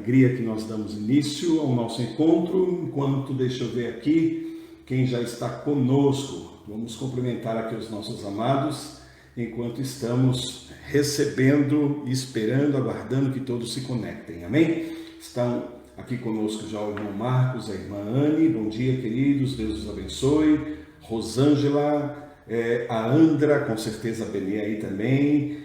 alegria que nós damos início ao nosso encontro. Enquanto, deixa eu ver aqui, quem já está conosco. Vamos cumprimentar aqui os nossos amados, enquanto estamos recebendo, esperando, aguardando que todos se conectem. Amém? Estão aqui conosco já o irmão Marcos, a irmã Anne. Bom dia, queridos. Deus os abençoe. Rosângela, a Andra, com certeza a Benê aí também.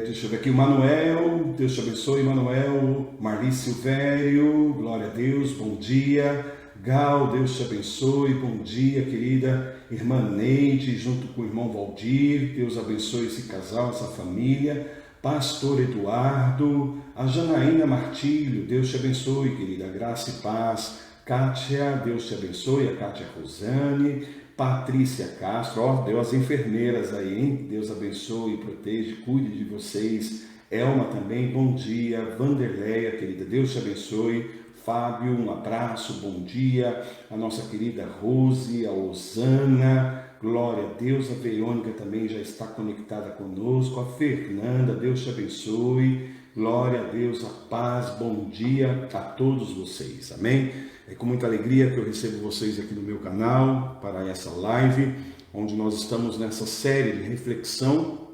Deixa eu ver aqui, o Manuel, Deus te abençoe, Manuel. Marli Silvério, glória a Deus, bom dia. Gal, Deus te abençoe, bom dia, querida irmã Neide, junto com o irmão Valdir. Deus abençoe esse casal, essa família. Pastor Eduardo, a Janaína Martílio, Deus te abençoe, querida, graça e paz. Kátia, Deus te abençoe, a Kátia Rosane. Patrícia Castro, deu as enfermeiras aí, hein? Deus abençoe, proteja, cuide de vocês. Elma também, bom dia. Vanderleia, querida, Deus te abençoe. Fábio, um abraço, bom dia. A nossa querida Rose, a Osana, glória a Deus. A Verônica também já está conectada conosco. A Fernanda, Deus te abençoe. Glória a Deus, a paz, bom dia a todos vocês, amém? É com muita alegria que eu recebo vocês aqui no meu canal para essa live, onde nós estamos nessa série de reflexão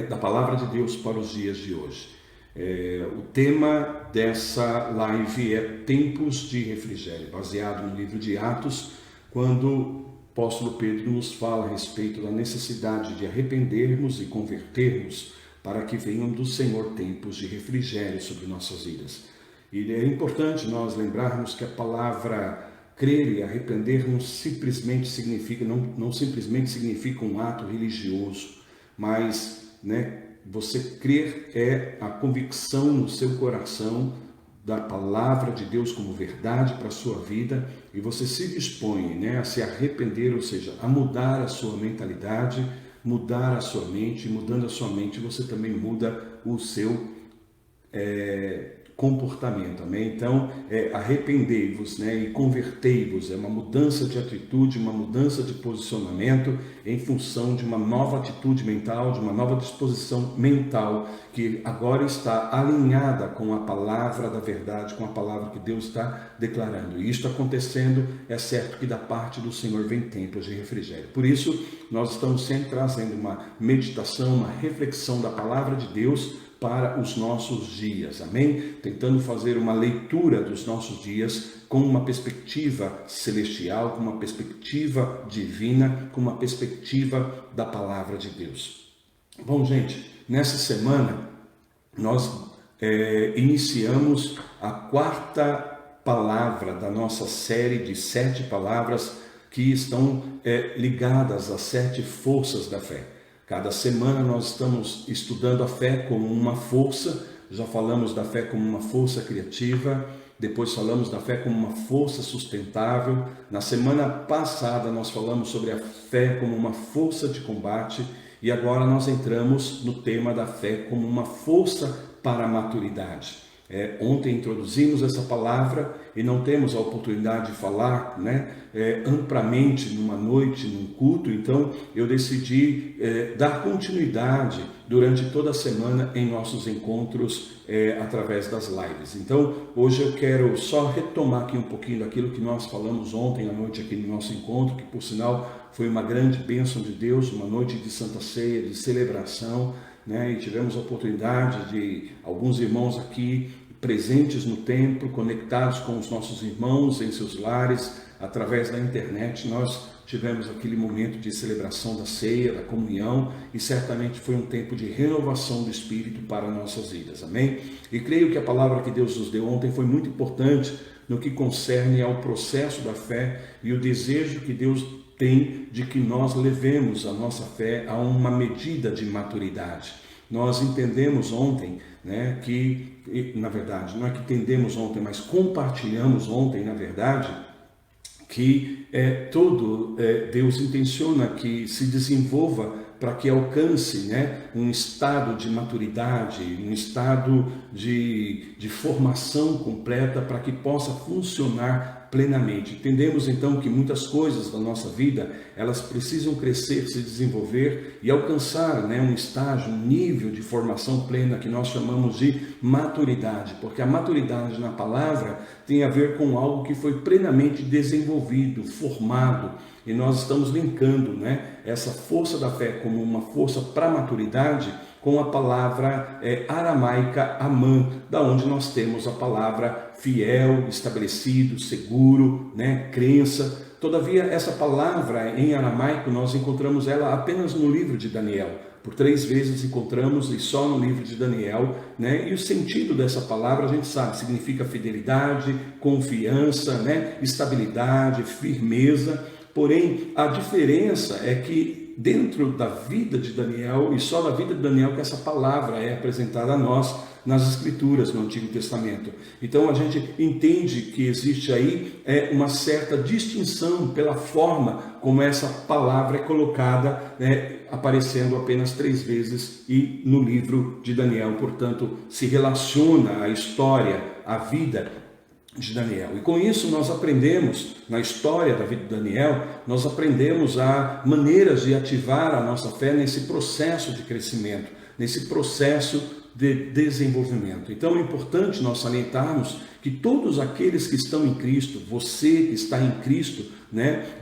da Palavra de Deus para os dias de hoje. O tema dessa live é Tempos de Refrigério, baseado no livro de Atos, quando o apóstolo Pedro nos fala a respeito da necessidade de arrependermos e convertermos para que venham do Senhor tempos de refrigério sobre nossas vidas. E é importante nós lembrarmos que a palavra crer e arrepender não simplesmente significa um ato religioso, mas você crer é a convicção no seu coração da palavra de Deus como verdade para a sua vida, e você se dispõe a se arrepender, ou seja, a mudar a sua mentalidade, mudar a sua mente. Mudando a sua mente, você também muda o seu comportamento, amém? Então, arrependei-vos e convertei-vos, é uma mudança de atitude, uma mudança de posicionamento em função de uma nova atitude mental, de uma nova disposição mental, que agora está alinhada com a palavra da verdade, com a palavra que Deus está declarando. E isto acontecendo, é certo que da parte do Senhor vem tempos de refrigério. Por isso, nós estamos sempre trazendo uma meditação, uma reflexão da palavra de Deus para os nossos dias, amém? Tentando fazer uma leitura dos nossos dias com uma perspectiva celestial, com uma perspectiva divina, com uma perspectiva da palavra de Deus. Bom, gente, nessa semana nós iniciamos a quarta palavra da nossa série de 7 palavras que estão ligadas às 7 forças da fé. Cada semana nós estamos estudando a fé como uma força. Já falamos da fé como uma força criativa, depois falamos da fé como uma força sustentável. Na semana passada nós falamos sobre a fé como uma força de combate, e agora nós entramos no tema da fé como uma força para a maturidade. Ontem introduzimos essa palavra e não temos a oportunidade de falar amplamente numa noite, num culto, então eu decidi dar continuidade durante toda a semana em nossos encontros através das lives. Então hoje eu quero só retomar aqui um pouquinho daquilo que nós falamos ontem à noite aqui no nosso encontro, que por sinal foi uma grande bênção de Deus, uma noite de Santa Ceia, de celebração, e tivemos a oportunidade de alguns irmãos aqui presentes no templo, conectados com os nossos irmãos em seus lares, através da internet. Nós tivemos aquele momento de celebração da ceia, da comunhão, e certamente foi um tempo de renovação do Espírito para nossas vidas, amém? E creio que a palavra que Deus nos deu ontem foi muito importante no que concerne ao processo da fé e o desejo que Deus tem de que nós levemos a nossa fé a uma medida de maturidade. Nós entendemos ontem, que, na verdade, não é que entendemos ontem, mas compartilhamos ontem, na verdade, que Deus intenciona que se desenvolva para que alcance um estado de maturidade, um estado de formação completa, para que possa funcionar plenamente. Entendemos então que muitas coisas da nossa vida, elas precisam crescer, se desenvolver e alcançar, um estágio, um nível de formação plena que nós chamamos de maturidade, porque a maturidade na palavra tem a ver com algo que foi plenamente desenvolvido, formado, e nós estamos linkando, essa força da fé como uma força para a maturidade com a palavra aramaica amã, da onde nós temos a palavra fiel, estabelecido, seguro, crença. Todavia, essa palavra em aramaico, nós encontramos ela apenas no livro de Daniel. Por 3 vezes encontramos, e só no livro de Daniel, e o sentido dessa palavra a gente sabe, significa fidelidade, confiança, estabilidade, firmeza. Porém, a diferença é que dentro da vida de Daniel, e só da vida de Daniel que essa palavra é apresentada a nós nas Escrituras, no Antigo Testamento. Então a gente entende que existe aí uma certa distinção pela forma como essa palavra é colocada, aparecendo apenas 3 vezes e no livro de Daniel, portanto, se relaciona a história, a vida de Daniel. E com isso nós aprendemos, na história da vida de Daniel, nós aprendemos a maneiras de ativar a nossa fé nesse processo de crescimento, nesse processo de desenvolvimento. Então é importante nós salientarmos que todos aqueles que estão em Cristo, você que está em Cristo,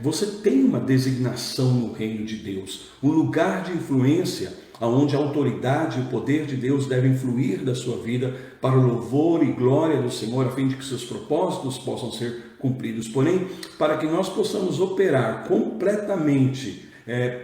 você tem uma designação no reino de Deus, um lugar de influência onde a autoridade e o poder de Deus devem fluir da sua vida para o louvor e glória do Senhor, a fim de que seus propósitos possam ser cumpridos. Porém, para que nós possamos operar completamente,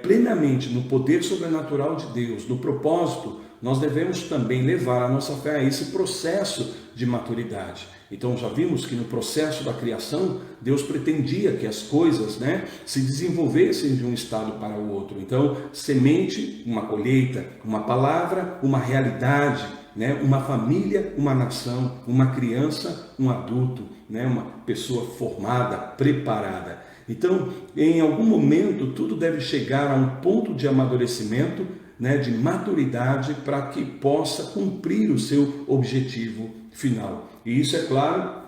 plenamente no poder sobrenatural de Deus, no propósito, nós devemos também levar a nossa fé a esse processo de maturidade. Então já vimos que no processo da criação, Deus pretendia que as coisas se desenvolvessem de um estado para o outro. Então, semente, uma colheita, uma palavra, uma realidade, uma família, uma nação, uma criança, um adulto, uma pessoa formada, preparada. Então, em algum momento, tudo deve chegar a um ponto de amadurecimento, de maturidade, para que possa cumprir o seu objetivo final. E isso, é claro,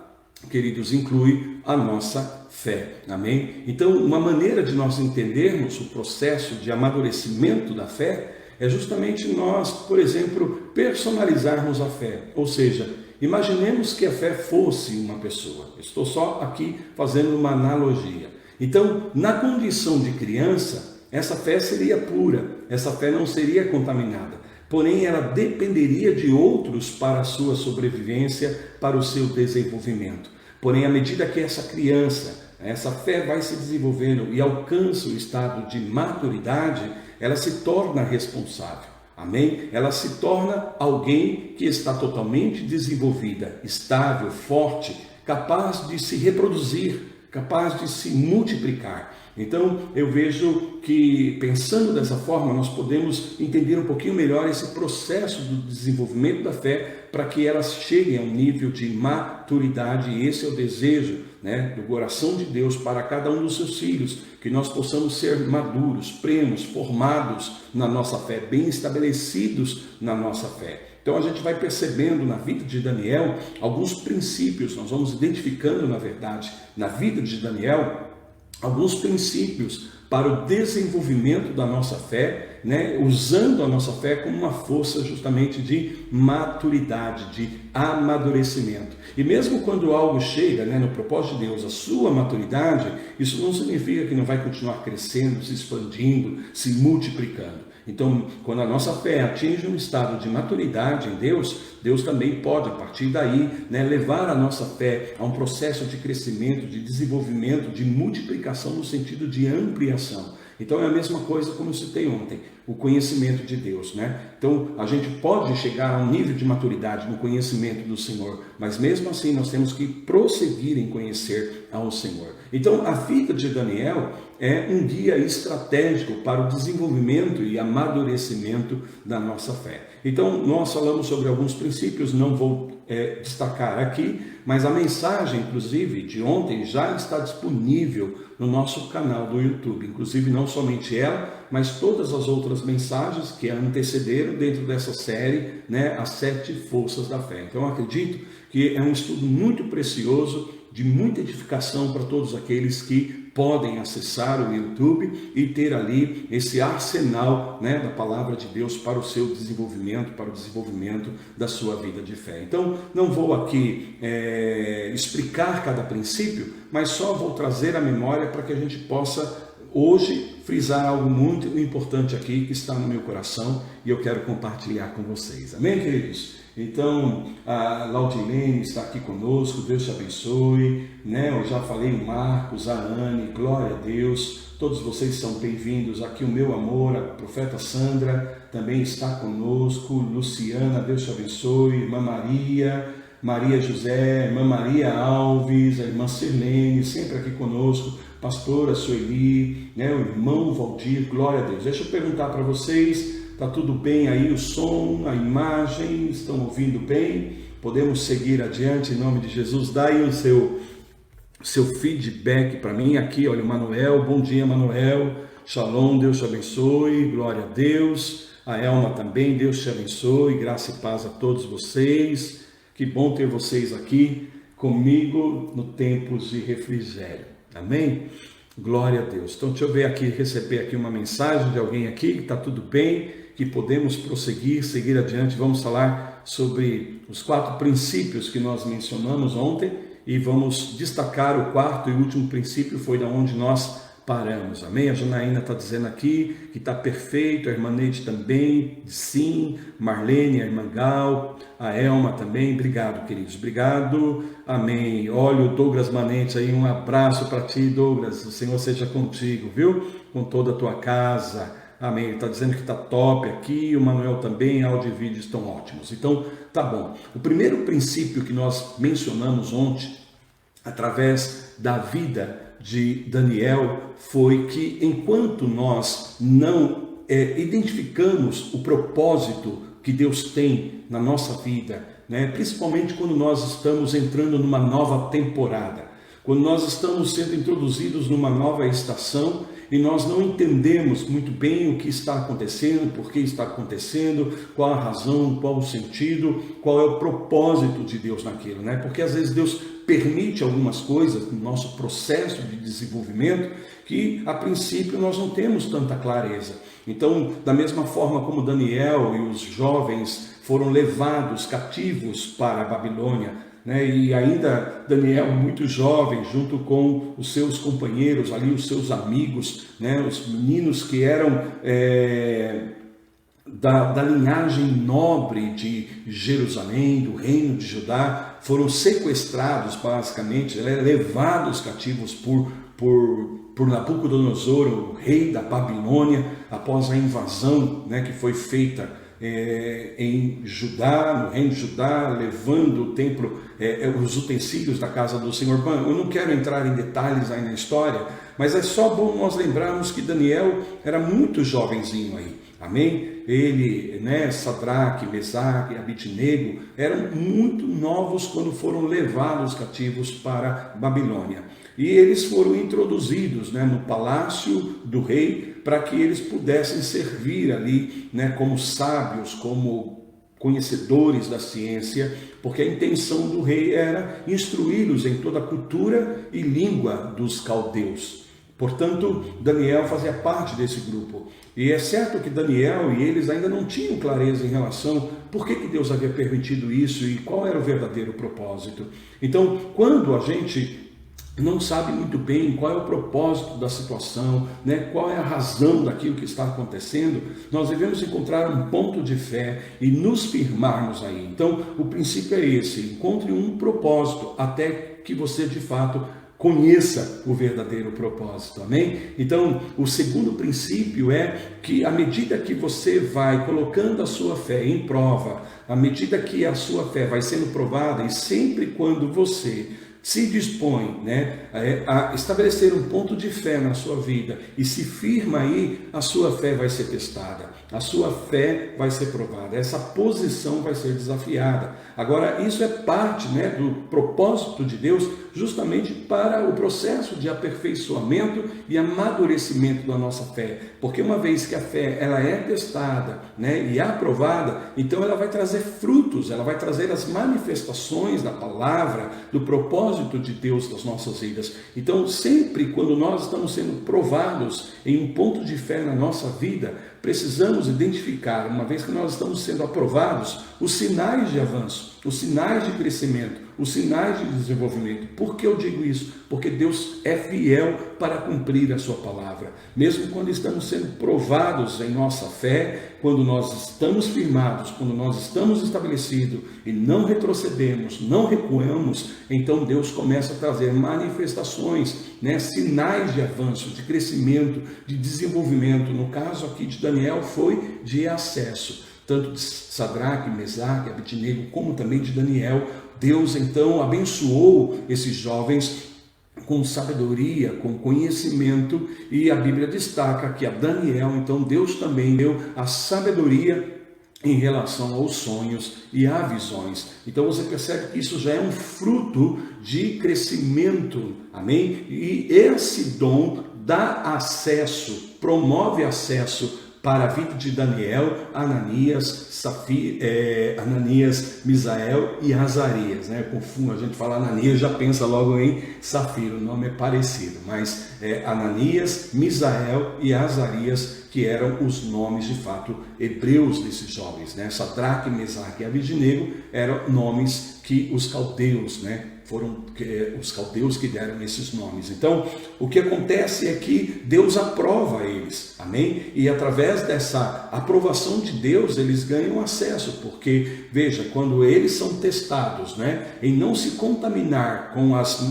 queridos, inclui a nossa fé. Amém? Então, uma maneira de nós entendermos o processo de amadurecimento da fé é justamente nós, por exemplo, personalizarmos a fé. Ou seja, imaginemos que a fé fosse uma pessoa. Estou só aqui fazendo uma analogia. Então, na condição de criança, essa fé seria pura, essa fé não seria contaminada. Porém, ela dependeria de outros para a sua sobrevivência, para o seu desenvolvimento. Porém, à medida que essa criança, essa fé vai se desenvolvendo e alcança o estado de maturidade, ela se torna responsável. Amém? Ela se torna alguém que está totalmente desenvolvida, estável, forte, capaz de se reproduzir, capaz de se multiplicar. Então, eu vejo que, pensando dessa forma, nós podemos entender um pouquinho melhor esse processo do desenvolvimento da fé, para que elas cheguem a um nível de maturidade, e esse é o desejo do coração de Deus para cada um dos seus filhos, que nós possamos ser maduros, plenos, formados na nossa fé, bem estabelecidos na nossa fé. Então a gente vai percebendo na vida de Daniel alguns princípios, nós vamos identificando, na verdade, na vida de Daniel, alguns princípios para o desenvolvimento da nossa fé, usando a nossa fé como uma força justamente de maturidade, de amadurecimento. E mesmo quando algo chega, no propósito de Deus, a sua maturidade, isso não significa que não vai continuar crescendo, se expandindo, se multiplicando. Então, quando a nossa fé atinge um estado de maturidade em Deus, Deus também pode, a partir daí, levar a nossa fé a um processo de crescimento, de desenvolvimento, de multiplicação no sentido de ampliação. Então é a mesma coisa como eu citei ontem, o conhecimento de Deus, Então a gente pode chegar a um nível de maturidade no conhecimento do Senhor, mas mesmo assim nós temos que prosseguir em conhecer ao Senhor. Então a vida de Daniel é um guia estratégico para o desenvolvimento e amadurecimento da nossa fé. Então nós falamos sobre alguns princípios, não vou destacar aqui, mas a mensagem, inclusive, de ontem já está disponível no nosso canal do YouTube. Inclusive, não somente ela, mas todas as outras mensagens que a antecederam dentro dessa série, as 7 forças da fé. Então, eu acredito que é um estudo muito precioso, de muita edificação para todos aqueles que podem acessar o YouTube e ter ali esse arsenal, né, da palavra de Deus para o seu desenvolvimento, para o desenvolvimento da sua vida de fé. Então, não vou aqui explicar cada princípio, mas só vou trazer a memória para que a gente possa hoje frisar algo muito importante aqui que está no meu coração e eu quero compartilhar com vocês. Amém, queridos? Então, a Laudilene está aqui conosco, Deus te abençoe, né? Eu já falei o Marcos, a Anne, glória a Deus, todos vocês são bem-vindos. Aqui o meu amor, a profeta Sandra também está conosco, Luciana, Deus te abençoe, irmã Maria, Maria José, irmã Maria Alves, a irmã Sirlene, sempre aqui conosco, pastora Sueli, né? O irmão Valdir, glória a Deus. Deixa eu perguntar para vocês, está tudo bem aí o som, a imagem, estão ouvindo bem? Podemos seguir adiante em nome de Jesus? Dá aí o seu feedback para mim aqui, olha o Manuel, bom dia Manuel, shalom, Deus te abençoe, glória a Deus, a Elma também, Deus te abençoe, graça e paz a todos vocês, que bom ter vocês aqui comigo no tempos de refrigério, amém? Glória a Deus. Então deixa eu ver aqui, receber aqui uma mensagem de alguém aqui, que está tudo bem, que podemos prosseguir, seguir adiante. Vamos falar sobre os 4 princípios que nós mencionamos ontem e vamos destacar o 4º e último princípio, foi da onde nós paramos, amém? A Janaína está dizendo aqui que está perfeito, a irmã Neide também, sim, Marlene, a irmã Gal, a Elma também, obrigado queridos, obrigado, amém. Olha o Douglas Manente aí, um abraço para ti Douglas, o Senhor seja contigo, viu? Com toda a tua casa, amém. Ele está dizendo que está top aqui, o Manuel também, áudio e vídeo estão ótimos, então tá bom. O primeiro princípio que nós mencionamos ontem, através da vida de Daniel, foi que enquanto nós não identificamos o propósito que Deus tem na nossa vida, né, principalmente quando nós estamos entrando numa nova temporada, quando nós estamos sendo introduzidos numa nova estação e nós não entendemos muito bem o que está acontecendo, por que está acontecendo, qual a razão, qual o sentido, qual é o propósito de Deus naquilo, né? Porque às vezes Deus permite algumas coisas no nosso processo de desenvolvimento que a princípio nós não temos tanta clareza. Então, da mesma forma como Daniel e os jovens foram levados cativos para a Babilônia, né? E ainda Daniel muito jovem, junto com os seus companheiros ali, os seus amigos, né? Os meninos que eram da linhagem nobre de Jerusalém, do reino de Judá, foram sequestrados basicamente, levados cativos por Nabucodonosor, o rei da Babilônia, após a invasão, né, que foi feita em Judá, no reino de Judá, levando o templo, os utensílios da casa do Senhor. Eu não quero entrar em detalhes aí na história, mas é só bom nós lembrarmos que Daniel era muito jovenzinho aí, amém? Ele, né, Sadraque, Mesaque, Abidnego, eram muito novos quando foram levados cativos para Babilônia. E eles foram introduzidos, né, no palácio do rei, para que eles pudessem servir ali, né, como sábios, como conhecedores da ciência, porque a intenção do rei era instruí-los em toda a cultura e língua dos caldeus. Portanto, Daniel fazia parte desse grupo. E é certo que Daniel e eles ainda não tinham clareza em relação por que Deus havia permitido isso e qual era o verdadeiro propósito. Então, quando a gente não sabe muito bem qual é o propósito da situação, né? Qual é a razão daquilo que está acontecendo, nós devemos encontrar um ponto de fé e nos firmarmos aí. Então, o princípio é esse: encontre um propósito até que você de fato conheça o verdadeiro propósito, amém? Então, o segundo princípio é que à medida que você vai colocando a sua fé em prova, à medida que a sua fé vai sendo provada, e sempre quando você se dispõe, né, a estabelecer um ponto de fé na sua vida e se firma aí, a sua fé vai ser testada, a sua fé vai ser provada, essa posição vai ser desafiada. Agora, isso é parte, né, do propósito de Deus justamente para o processo de aperfeiçoamento e amadurecimento da nossa fé. Porque uma vez que a fé ela é testada, né, e aprovada, então ela vai trazer frutos, ela vai trazer as manifestações da palavra, do propósito de Deus nas nossas vidas. Então, sempre quando nós estamos sendo provados em um ponto de fé na nossa vida, precisamos identificar, uma vez que nós estamos sendo aprovados, os sinais de avanço, os sinais de crescimento, os sinais de desenvolvimento. Por que eu digo isso? Porque Deus é fiel para cumprir a sua palavra. Mesmo quando estamos sendo provados em nossa fé, quando nós estamos firmados, quando nós estamos estabelecidos e não retrocedemos, não recuamos, então Deus começa a trazer manifestações, né, sinais de avanço, de crescimento, de desenvolvimento. No caso aqui de Daniel foi de acesso, tanto de Sadraque, Mesaque, Abednego, como também de Daniel. Deus então abençoou esses jovens com sabedoria, com conhecimento, e a Bíblia destaca que a Daniel, então Deus também deu a sabedoria em relação aos sonhos e a visões. Então você percebe que isso já é um fruto de crescimento, amém? E esse dom dá acesso, promove acesso para a vida de Daniel, Ananias, Misael e Azarias, né? A gente fala Ananias, já pensa logo em Safira, o nome é parecido, mas Ananias, Misael e Azarias, que eram os nomes de fato hebreus desses jovens, né? Sadraque, Mesaque e Abednego eram nomes que os caldeus, né? Foram os caldeus que deram esses nomes. Então, o que acontece é que Deus aprova eles, amém? E através dessa aprovação de Deus, eles ganham acesso, porque, veja, quando eles são testados, né, em não se contaminar com as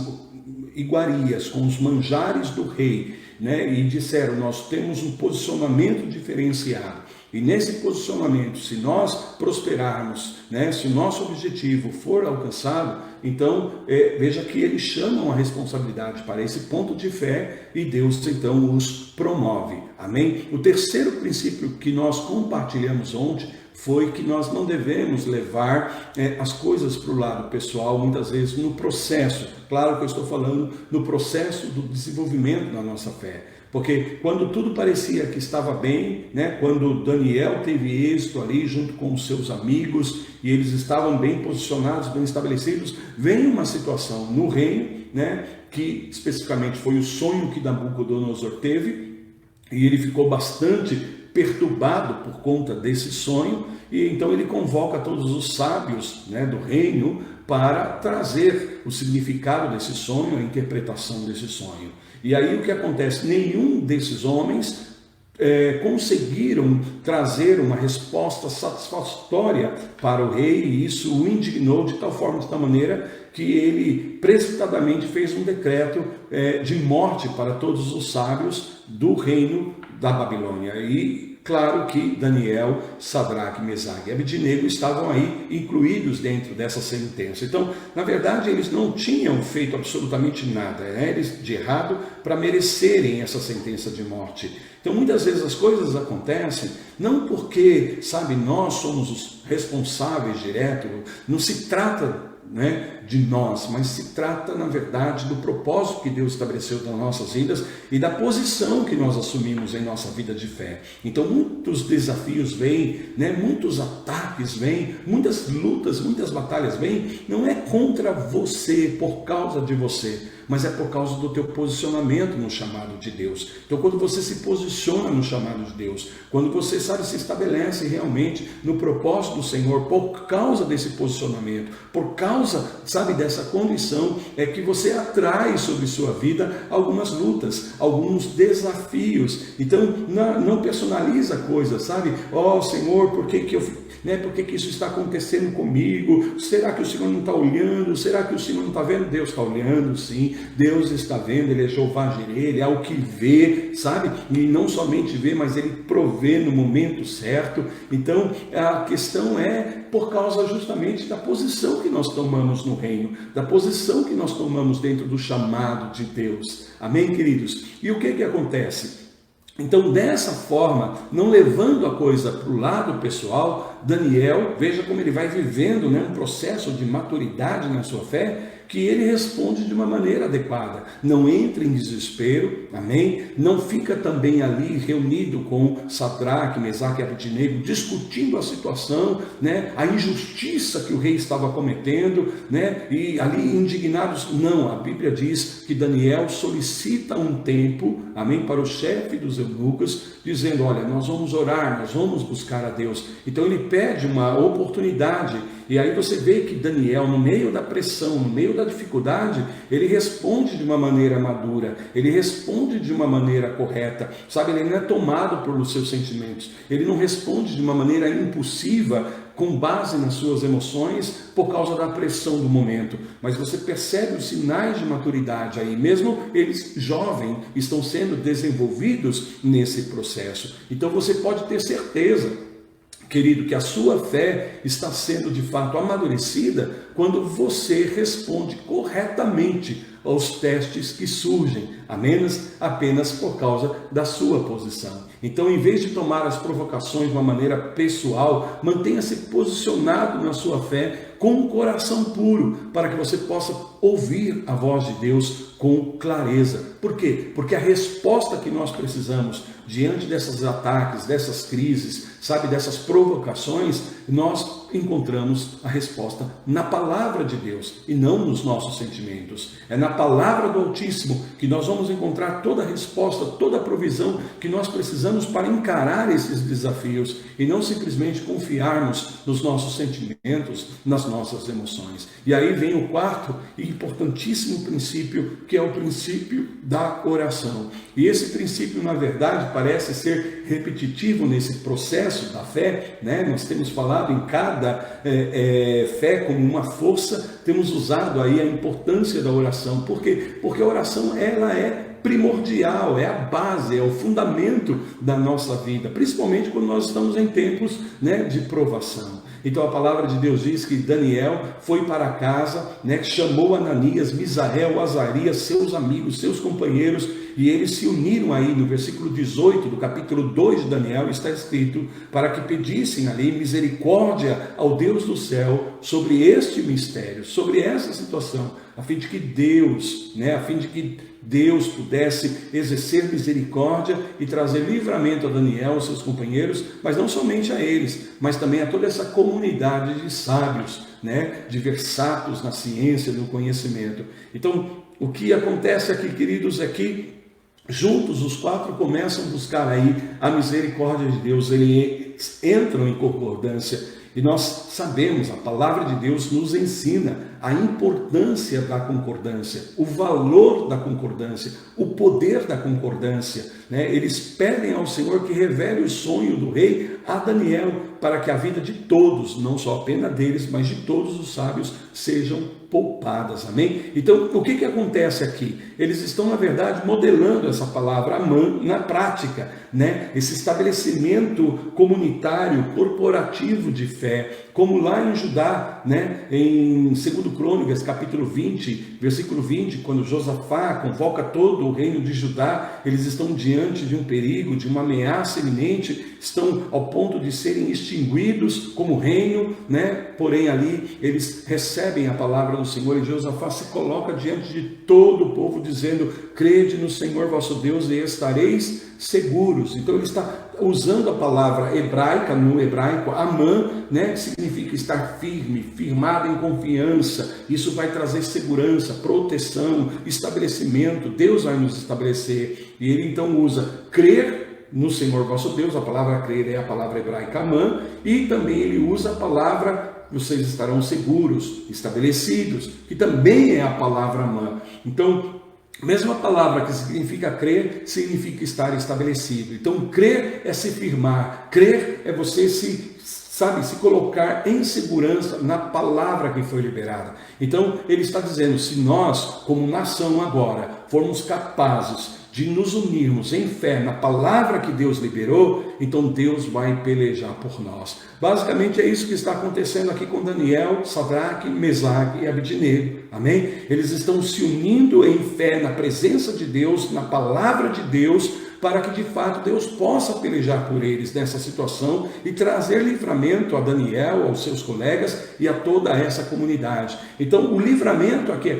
iguarias, com os manjares do rei, né, e disseram, nós temos um posicionamento diferenciado. E nesse posicionamento, se nós prosperarmos, né, se o nosso objetivo for alcançado, então veja que eles chamam a responsabilidade para esse ponto de fé e Deus então os promove. Amém? O terceiro princípio que nós compartilhamos ontem foi que nós não devemos levar as coisas para o lado pessoal, muitas vezes no processo. Claro que eu estou falando no processo do desenvolvimento da nossa fé. Porque quando tudo parecia que estava bem, né, quando Daniel teve êxito ali junto com os seus amigos e eles estavam bem posicionados, bem estabelecidos, vem uma situação no reino, né, que especificamente foi o sonho que Nabucodonosor teve, e ele ficou bastante perturbado por conta desse sonho, e então ele convoca todos os sábios, né, do reino para trazer o significado desse sonho, a interpretação desse sonho. E aí o que acontece? Nenhum desses homens conseguiram trazer uma resposta satisfatória para o rei, e isso o indignou de tal forma, de tal maneira, que ele precipitadamente fez um decreto de morte para todos os sábios do reino da Babilônia. E claro que Daniel, Sadraque, Mesaque e Abednego estavam aí incluídos dentro dessa sentença. Então, na verdade, eles não tinham feito absolutamente nada, eles de errado, para merecerem essa sentença de morte. Então, muitas vezes as coisas acontecem não porque, sabe, nós somos os responsáveis direto, não se trata, né, de nós, mas se trata, na verdade, do propósito que Deus estabeleceu nas nossas vidas e da posição que nós assumimos em nossa vida de fé. Então, muitos desafios vêm, né, muitos ataques vêm, muitas lutas, muitas batalhas vêm, não é contra você, por causa de você, mas é por causa do teu posicionamento no chamado de Deus. Então, quando você se posiciona no chamado de Deus, quando você, sabe, se estabelece realmente no propósito do Senhor, por causa desse posicionamento, por causa, sabe, dessa condição, é que você atrai sobre sua vida algumas lutas, alguns desafios. Então, não personaliza coisas, sabe? Ó, Senhor, por que que isso está acontecendo comigo? Será que o Senhor não está olhando? Será que o Senhor não está vendo? Deus está olhando, sim. Deus está vendo, Ele é Jeová Jireh, Ele é o que vê, sabe? E não somente vê, mas Ele provê no momento certo. Então, a questão é por causa justamente da posição que nós tomamos no reino, da posição que nós tomamos dentro do chamado de Deus. Amém, queridos? E o que acontece? Então, dessa forma, não levando a coisa para o lado pessoal, Daniel, veja como ele vai vivendo, né, um processo de maturidade na sua fé, que ele responde de uma maneira adequada. Não entra em desespero, amém? Não fica também ali reunido com Sadraque, Mesaque e Abednego, discutindo a situação, né? A injustiça que o rei estava cometendo, né? E ali indignados. Não, a Bíblia diz que Daniel solicita um tempo, amém, para o chefe dos eunucos, dizendo, olha, nós vamos orar, nós vamos buscar a Deus. Então ele pede uma oportunidade, e aí você vê que Daniel, no meio da pressão, no meio da dificuldade, ele responde de uma maneira madura, ele responde de uma maneira correta, sabe, ele não é tomado pelos seus sentimentos, ele não responde de uma maneira impulsiva, com base nas suas emoções, por causa da pressão do momento, mas você percebe os sinais de maturidade aí, mesmo eles jovens, estão sendo desenvolvidos nesse processo. Então você pode ter certeza, querido, que a sua fé está sendo de fato amadurecida quando você responde corretamente aos testes que surgem, apenas por causa da sua posição. Então, em vez de tomar as provocações de uma maneira pessoal, mantenha-se posicionado na sua fé com um coração puro, para que você possa ouvir a voz de Deus com clareza. Por quê? Porque a resposta que nós precisamos diante desses ataques, dessas crises, sabe, dessas provocações, nós encontramos a resposta na palavra de Deus e não nos nossos sentimentos. É na palavra do Altíssimo que nós vamos encontrar toda a resposta, toda a provisão que nós precisamos para encarar esses desafios e não simplesmente confiarmos nos nossos sentimentos, nas nossas emoções. E aí vem o quarto e importantíssimo princípio, que é o princípio da oração. E esse princípio, na verdade, parece ser repetitivo nesse processo da fé, né? Nós temos falado em cada fé como uma força, temos usado aí a importância da oração. Por quê? Porque a oração, ela é primordial, é a base, é o fundamento da nossa vida, principalmente quando nós estamos em tempos, né, de provação. Então a palavra de Deus diz que Daniel foi para casa, né, chamou Ananias, Misael, Azarias, seus amigos, seus companheiros, e eles se uniram aí no versículo 18 do capítulo 2 de Daniel, está escrito, para que pedissem ali misericórdia ao Deus do céu sobre este mistério, sobre essa situação, a fim de que Deus pudesse exercer misericórdia e trazer livramento a Daniel, aos seus companheiros, mas não somente a eles, mas também a toda essa comunidade de sábios, né, de versatos na ciência, no conhecimento. Então, o que acontece aqui, queridos, é que juntos os quatro começam a buscar aí a misericórdia de Deus, eles entram em concordância. E nós sabemos, a palavra de Deus nos ensina a importância da concordância, o valor da concordância, o poder da concordância, né? Eles pedem ao Senhor que revele o sonho do rei a Daniel, para que a vida de todos, não só apenas deles, mas de todos os sábios, sejam poupadas, amém? Então, o que acontece aqui? Eles estão, na verdade, modelando essa palavra amã na prática, né? Esse estabelecimento comunitário, corporativo de fé, como lá em Judá, né? Em 2 Crônicas, capítulo 20, versículo 20, quando Josafá convoca todo o reino de Judá, eles estão diante de um perigo, de uma ameaça iminente, estão ao ponto de serem extinguidos como reino, né? Porém ali eles recebem a palavra do Senhor e Josafá se coloca diante de todo o povo dizendo, crede no Senhor vosso Deus e estareis seguros. Então ele está usando a palavra hebraica, no hebraico, amã, né, significa estar firme, firmado em confiança. Isso vai trazer segurança, proteção, estabelecimento. Deus vai nos estabelecer. E ele então usa crer no Senhor vosso Deus, a palavra crer é a palavra hebraica amã, e também ele usa a palavra vocês estarão seguros, estabelecidos, que também é a palavra amã. Então, mesma palavra que significa crer, significa estar estabelecido. Então, crer é se firmar, crer é você se colocar em segurança na palavra que foi liberada. Então, ele está dizendo, se nós, como nação agora, formos capazes de nos unirmos em fé na palavra que Deus liberou, então Deus vai pelejar por nós. Basicamente é isso que está acontecendo aqui com Daniel, Sadraque, Mesaque e Abednego. Amém? Eles estão se unindo em fé na presença de Deus, na palavra de Deus, para que de fato Deus possa pelejar por eles nessa situação e trazer livramento a Daniel, aos seus colegas e a toda essa comunidade. Então o livramento aqui é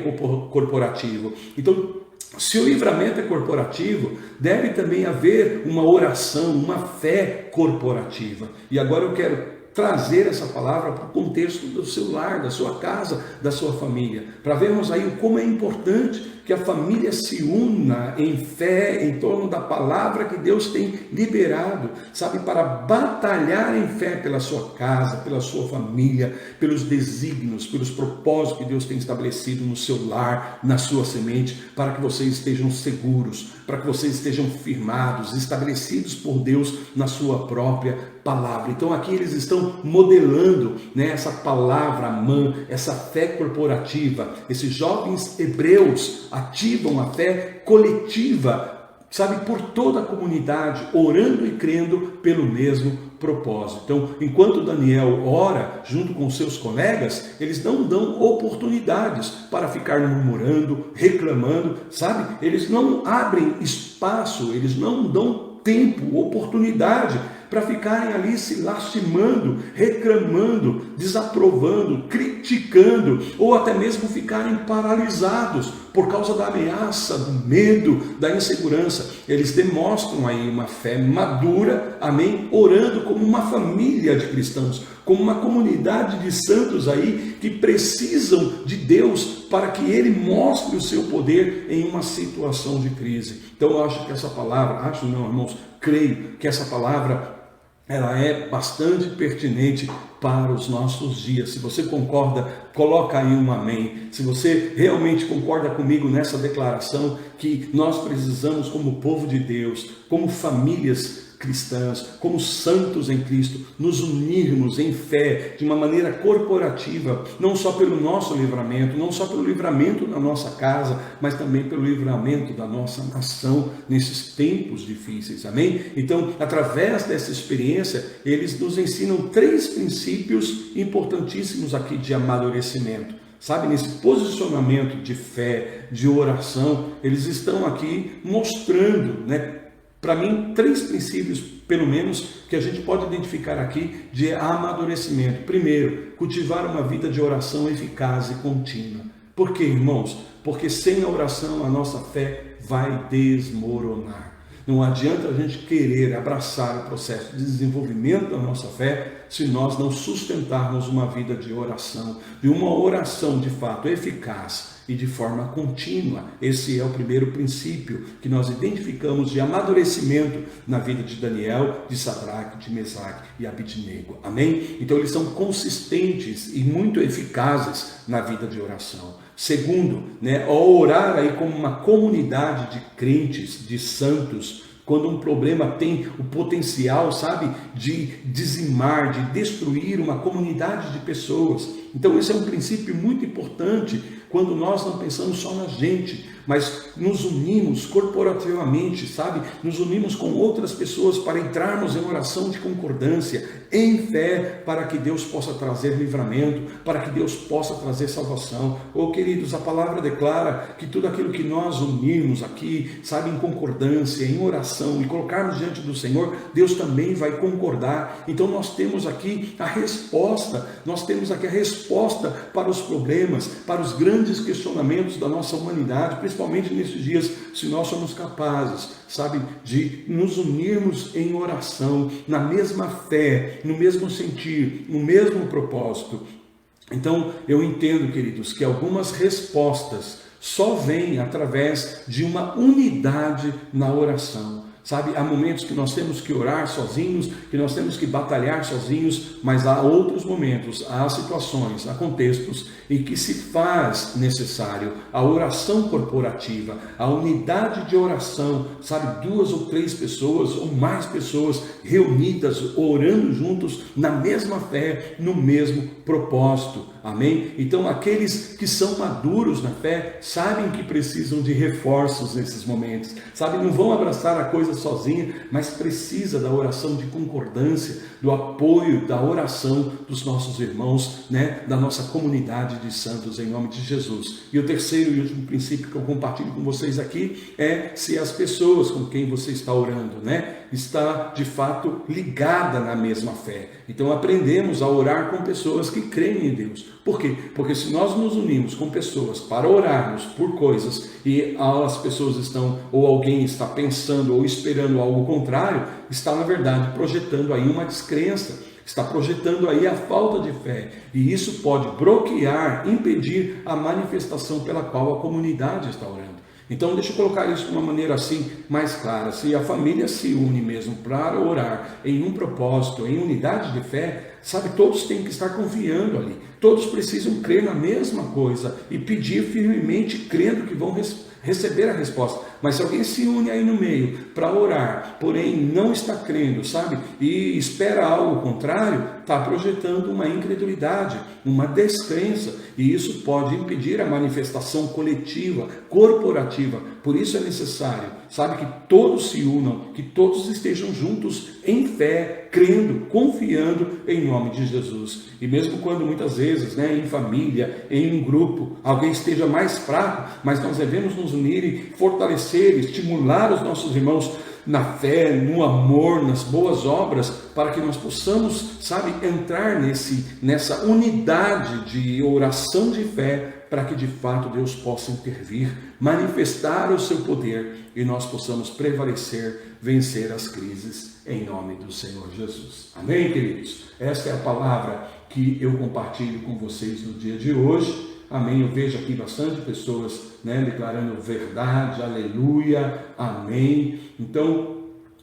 corporativo. Então, se o livramento é corporativo, deve também haver uma oração, uma fé corporativa. E agora eu quero trazer essa palavra para o contexto do seu lar, da sua casa, da sua família, para vermos aí como é importante que a família se una em fé em torno da palavra que Deus tem liberado, sabe, para batalhar em fé pela sua casa, pela sua família, pelos desígnios, pelos propósitos que Deus tem estabelecido no seu lar, na sua semente, para que vocês estejam seguros, para que vocês estejam firmados, estabelecidos por Deus na sua própria palavra. Então aqui eles estão modelando, né, essa palavra amã, essa fé corporativa. Esses jovens hebreus ativam a fé coletiva, sabe, por toda a comunidade, orando e crendo pelo mesmo propósito. Então, enquanto Daniel ora junto com seus colegas, eles não dão oportunidades para ficar murmurando, reclamando, sabe? Eles não abrem espaço, eles não dão tempo, oportunidade para ficarem ali se lastimando, reclamando, desaprovando, criticando, ou até mesmo ficarem paralisados por causa da ameaça, do medo, da insegurança. Eles demonstram aí uma fé madura, amém? Orando como uma família de cristãos, como uma comunidade de santos aí que precisam de Deus para que Ele mostre o seu poder em uma situação de crise. Então eu acho que essa palavra, irmãos, creio que essa palavra ela é bastante pertinente para os nossos dias. Se você concorda, coloca aí um amém. Se você realmente concorda comigo nessa declaração que nós precisamos, como povo de Deus, como famílias cristãs, como santos em Cristo, nos unirmos em fé de uma maneira corporativa, não só pelo nosso livramento, não só pelo livramento da nossa casa, mas também pelo livramento da nossa nação nesses tempos difíceis, amém? Então, através dessa experiência, eles nos ensinam 3 princípios importantíssimos aqui de amadurecimento. Sabe, nesse posicionamento de fé, de oração, eles estão aqui mostrando, né, para mim, 3 princípios, pelo menos, que a gente pode identificar aqui de amadurecimento. Primeiro, cultivar uma vida de oração eficaz e contínua. Por quê, irmãos? Porque sem a oração a nossa fé vai desmoronar. Não adianta a gente querer abraçar o processo de desenvolvimento da nossa fé se nós não sustentarmos uma vida de oração, de uma oração de fato eficaz e de forma contínua. Esse é o primeiro princípio que nós identificamos de amadurecimento na vida de Daniel, de Sadraque, de Mesaque e Abidnego. Amém? Então eles são consistentes e muito eficazes na vida de oração. Segundo, né, ao orar aí como uma comunidade de crentes, de santos, quando um problema tem o potencial, sabe, de dizimar, de destruir uma comunidade de pessoas. Então esse é um princípio muito importante quando nós não pensamos só na gente, mas nos unimos corporativamente, sabe? Nos unimos com outras pessoas para entrarmos em oração de concordância, em fé, para que Deus possa trazer livramento, para que Deus possa trazer salvação. Oh, queridos, a palavra declara que tudo aquilo que nós unirmos aqui, sabe, em concordância, em oração e colocarmos diante do Senhor, Deus também vai concordar. Então nós temos aqui a resposta, para os problemas, para os grandes questionamentos da nossa humanidade, principalmente nesses dias, se nós somos capazes, sabe, de nos unirmos em oração, na mesma fé, no mesmo sentir, no mesmo propósito. Então, eu entendo, queridos, que algumas respostas só vêm através de uma unidade na oração. Sabe, há momentos que nós temos que orar sozinhos, que nós temos que batalhar sozinhos, mas há outros momentos, há situações, há contextos em que se faz necessário a oração corporativa, a unidade de oração, sabe, 2 ou 3 pessoas ou mais pessoas reunidas, orando juntos na mesma fé, no mesmo propósito. amém? Então aqueles que são maduros na fé sabem que precisam de reforços nesses momentos, sabe? Não vão abraçar a coisa sozinha, mas precisa da oração de concordância, do apoio, da oração dos nossos irmãos, né? Da nossa comunidade de santos, em nome de Jesus. E o terceiro e último princípio que eu compartilho com vocês aqui é se as pessoas com quem você está orando, né? Está de fato ligada na mesma fé. Então aprendemos a orar com pessoas que creem em Deus. Por quê? Porque se nós nos unimos com pessoas para orarmos por coisas e as pessoas estão, ou alguém está pensando ou esperando algo contrário, está na verdade projetando aí uma descrença, está projetando aí a falta de fé. E isso pode bloquear, impedir a manifestação pela qual a comunidade está orando. Então deixa eu colocar isso de uma maneira assim mais clara. Se a família se une mesmo para orar em um propósito, em unidade de fé, sabe, todos têm que estar confiando ali. Todos precisam crer na mesma coisa e pedir firmemente, crendo que vão receber a resposta. Mas se alguém se une aí no meio para orar, porém não está crendo, sabe, e espera algo contrário, está projetando uma incredulidade, uma descrença, e isso pode impedir a manifestação coletiva, corporativa. Por isso é necessário, sabe, que todos se unam, que todos estejam juntos em fé, crendo, confiando em nome de Jesus. E mesmo quando muitas vezes, né, em família, em um grupo, alguém esteja mais fraco, mas nós devemos nos unir e fortalecer, estimular os nossos irmãos na fé, no amor, nas boas obras, para que nós possamos, sabe, entrar nessa unidade de oração de fé, para que de fato Deus possa intervir, manifestar o seu poder e nós possamos prevalecer, vencer as crises em nome do Senhor Jesus. Amém, queridos? Esta é a palavra que eu compartilho com vocês no dia de hoje. Amém. Eu vejo aqui bastante pessoas, né, declarando verdade, aleluia, amém. Então,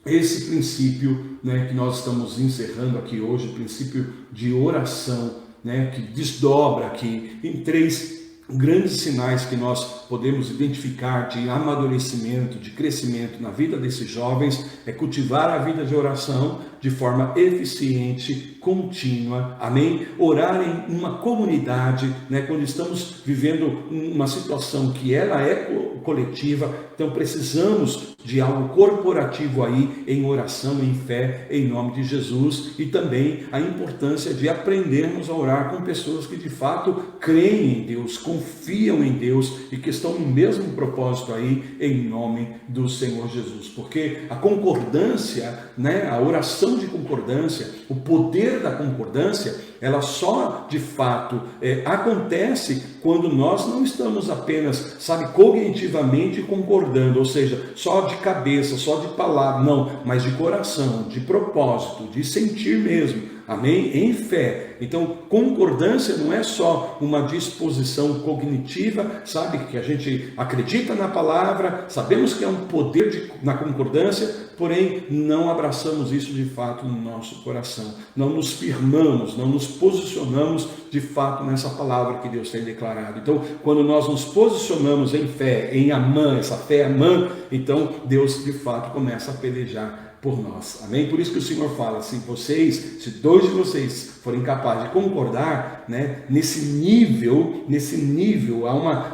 esse princípio, né, que nós estamos encerrando aqui hoje, o princípio de oração, né, que desdobra aqui em 3 grandes sinais que nós podemos identificar de amadurecimento, de crescimento na vida desses jovens, é cultivar a vida de oração de forma eficiente, contínua, amém? Orar em uma comunidade, né? Quando estamos vivendo uma situação que ela é coletiva, então precisamos de algo corporativo aí, em oração, em fé, em nome de Jesus, e também a importância de aprendermos a orar com pessoas que de fato creem em Deus, confiam em Deus e que estão no mesmo propósito aí, em nome do Senhor Jesus, porque a concordância, né, a oração de concordância, o poder da concordância, ela só de fato acontece quando nós não estamos apenas, sabe, cognitivamente concordando, ou seja, só de cabeça, só de palavra, não, mas de coração, de propósito, de sentir mesmo. Amém? Em fé. Então, concordância não é só uma disposição cognitiva, sabe? Que a gente acredita na palavra, sabemos que é um poder na concordância, porém não abraçamos isso de fato no nosso coração. Não nos firmamos, não nos posicionamos de fato nessa palavra que Deus tem declarado. Então, quando nós nos posicionamos em fé, em amã, essa fé amã, então Deus de fato começa a pelejar por nós, amém? Por isso que o Senhor fala, se 2 de vocês forem capazes de concordar, né, nesse nível,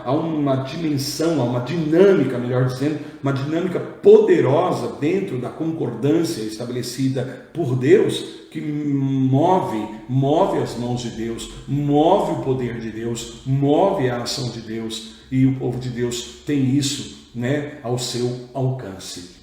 há uma dimensão, há uma dinâmica, melhor dizendo, uma dinâmica poderosa dentro da concordância estabelecida por Deus, que move as mãos de Deus, move o poder de Deus, move a ação de Deus, e o povo de Deus tem isso, né, ao seu alcance.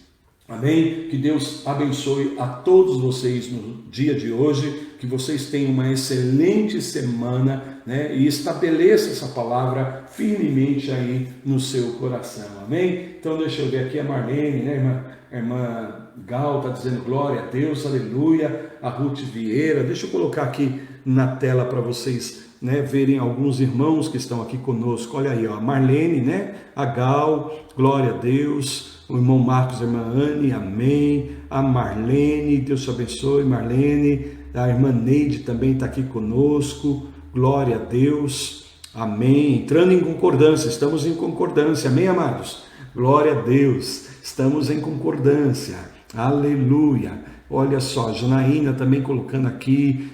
Amém? Que Deus abençoe a todos vocês no dia de hoje, que vocês tenham uma excelente semana, né? E estabeleça essa palavra firmemente aí no seu coração. Amém? Então deixa eu ver aqui a Marlene, né? A irmã Gal está dizendo glória a Deus, aleluia. A Ruth Vieira, deixa eu colocar aqui na tela para vocês, né, verem alguns irmãos que estão aqui conosco. Olha aí, ó, a Marlene, né? A Gal, glória a Deus. O irmão Marcos, a irmã Anne, amém. A Marlene, Deus te abençoe, Marlene. A irmã Neide também está aqui conosco, glória a Deus, amém. Entrando em concordância, estamos em concordância, amém, amados? Glória a Deus, estamos em concordância, aleluia. Olha só, Janaína também colocando aqui,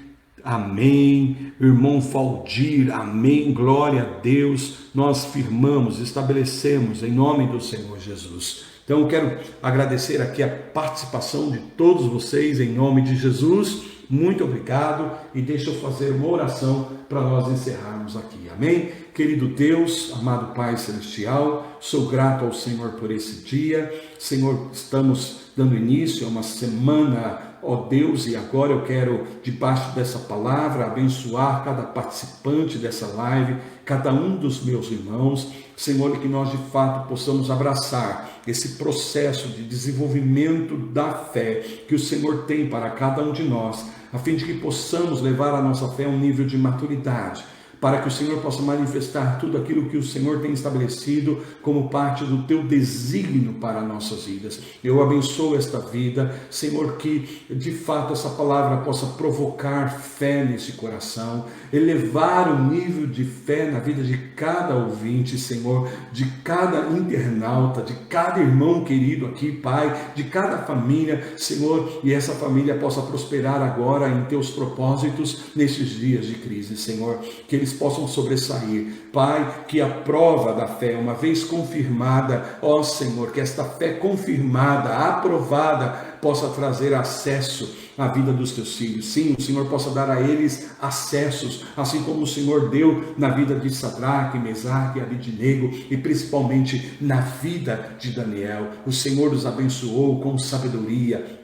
amém. Irmão Valdir, amém. Glória a Deus. Nós firmamos, estabelecemos em nome do Senhor Jesus. Então eu quero agradecer aqui a participação de todos vocês em nome de Jesus. Muito obrigado e deixa eu fazer uma oração para nós encerrarmos aqui, amém? Querido Deus, amado Pai Celestial, sou grato ao Senhor por esse dia. Senhor, estamos dando início a uma semana, ó Deus, e agora eu quero, debaixo dessa palavra, abençoar cada participante dessa live, cada um dos meus irmãos. Senhor, que nós de fato possamos abraçar esse processo de desenvolvimento da fé que o Senhor tem para cada um de nós, a fim de que possamos levar a nossa fé a um nível de maturidade, para que o Senhor possa manifestar tudo aquilo que o Senhor tem estabelecido como parte do teu desígnio para nossas vidas. Eu abençoo esta vida, Senhor, que de fato essa palavra possa provocar fé nesse coração, elevar o nível de fé na vida de cada ouvinte, Senhor, de cada internauta, de cada irmão querido aqui, Pai, de cada família, Senhor, e essa família possa prosperar agora em teus propósitos nesses dias de crise, Senhor, que eles possam sobressair, Pai, que a prova da fé, uma vez confirmada, ó Senhor, que esta fé confirmada, aprovada, possa trazer acesso à vida dos teus filhos. Sim, o Senhor possa dar a eles acessos, assim como o Senhor deu na vida de Sadraque, Mesaque e Abidnego, e principalmente na vida de Daniel. O Senhor os abençoou com sabedoria,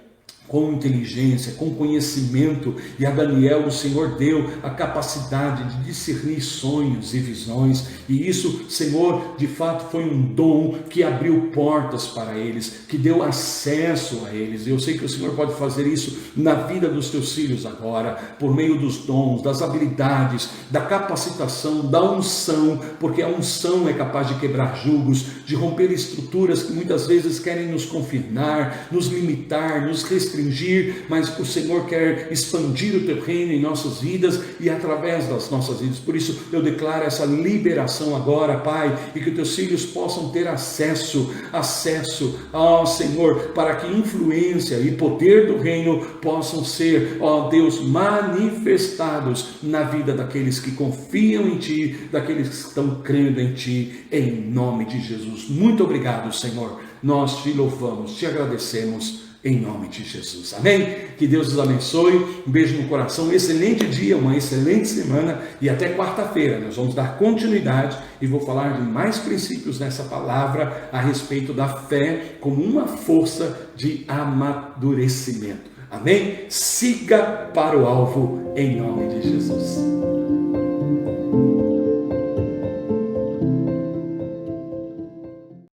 com inteligência, com conhecimento, e a Daniel o Senhor deu a capacidade de discernir sonhos e visões, e isso, Senhor, de fato foi um dom que abriu portas para eles, que deu acesso a eles. Eu sei que o Senhor pode fazer isso na vida dos teus filhos agora, por meio dos dons, das habilidades, da capacitação, da unção, porque a unção é capaz de quebrar julgos, de romper estruturas que muitas vezes querem nos confinar, nos limitar, nos restringir, mas o Senhor quer expandir o teu reino em nossas vidas e através das nossas vidas. Por isso eu declaro essa liberação agora, Pai, e que os teus filhos possam ter acesso ao Senhor, para que influência e poder do reino possam ser, ó Deus, manifestados na vida daqueles que confiam em Ti, daqueles que estão crendo em Ti, em nome de Jesus. Muito obrigado, Senhor. Nós te louvamos, te agradecemos, em nome de Jesus, amém? Que Deus os abençoe, um beijo no coração, um excelente dia, uma excelente semana, e até quarta-feira nós vamos dar continuidade e vou falar de mais princípios nessa palavra a respeito da fé como uma força de amadurecimento, amém? Siga para o alvo em nome de Jesus.